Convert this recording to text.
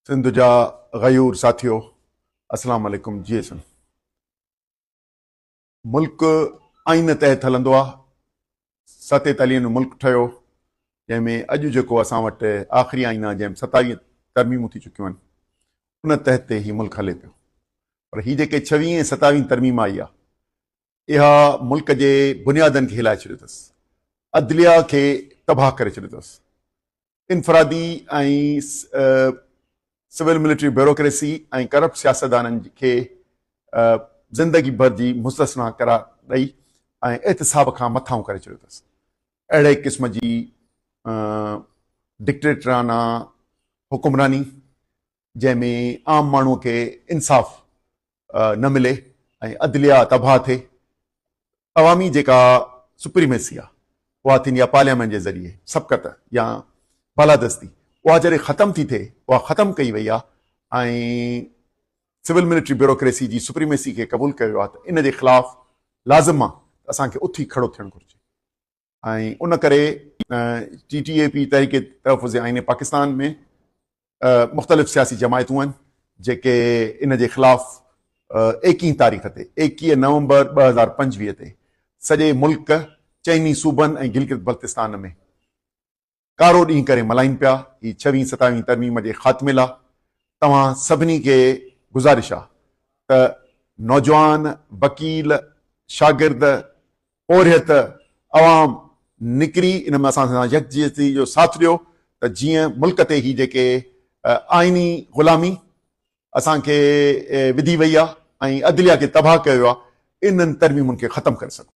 सिंध जा गयूर साथियो, अस्सलाम वालेकुम। जी सन मुल्क आइन तहत हलंदो आहे। 47 जो मुल्क ठहियो, जंहिंमें अॼु जेको असां वटि आख़िरी आइन आहे, जंहिंमें 27 तरमीमूं थी चुकियूं आहिनि, उन तहत ते ही मुल्क हले पियो। पर ही जेके 26 ऐं 27 तरमीम आई आहे, इहा मुल्क जे बुनियादनि खे हिलाए छॾियो अथसि, अदलिया खे तबाह करे छॾियो अथसि, इनफरादी ऐं सिविल मिलिट्री ब्यूरोक्रेसी ऐं करप्ट सियासतदाननि खे ज़िंदगी भर जी मुस्तस्ना करार ॾेई ऐं एहतिसाब खां मथां करे छॾियो अथसि। अहिड़े क़िस्म जी डिक्टेटराना हुकुमरानी, जंहिंमें आम माण्हूअ खे इंसाफ़ न मिले ऐं अदलिया तबाह थिए। अवामी जेका सुप्रीमेसी आहे, उहा थींदी आहे पार्लियामेंट जे ज़रिए, सबक़त या बालादस्ती। उहा जॾहिं ख़तमु थी थिए, उहा ख़तमु कई वई आहे ऐं सिविल मिलिट्री ब्यूरोक्रेसी जी सुप्रीमेसी खे क़बूल कयो वियो आहे। त इन जे ख़िलाफ़ लाज़िम आहे त असांखे उथी खड़ो थियणु घुरिजे। ऐं उन करे TTAP तहरीके तहफ़्फ़ुज़ आइन पाकिस्तान में मुख़्तलिफ़ सियासी जमायतूं आहिनि जेके इन जे ख़िलाफ़ 21 तारीख़ ते 21 नवंबर 2025 ते सॼे मुल्क, चइनी सूबनि ऐं गिलगित बल्तिस्तान में कारो ॾींहुं करे मल्हाइनि पिया ही 26-27 तरमीम जे ख़ात्मे लाइ। तव्हां सभिनी खे गुज़ारिश आहे त नौजवान, वकील, शागिर्द, ओरियत, अवाम निकिरी इन में असां सां यकजहती जो साथ ॾियो, त जीअं मुल्क ते ही जेके आइनी ग़ुलामी असांखे विधी वई आहे ऐं अदलिया खे तबाह कयो आहे, इन्हनि तरमीमुनि खे ख़तमु करे सघूं।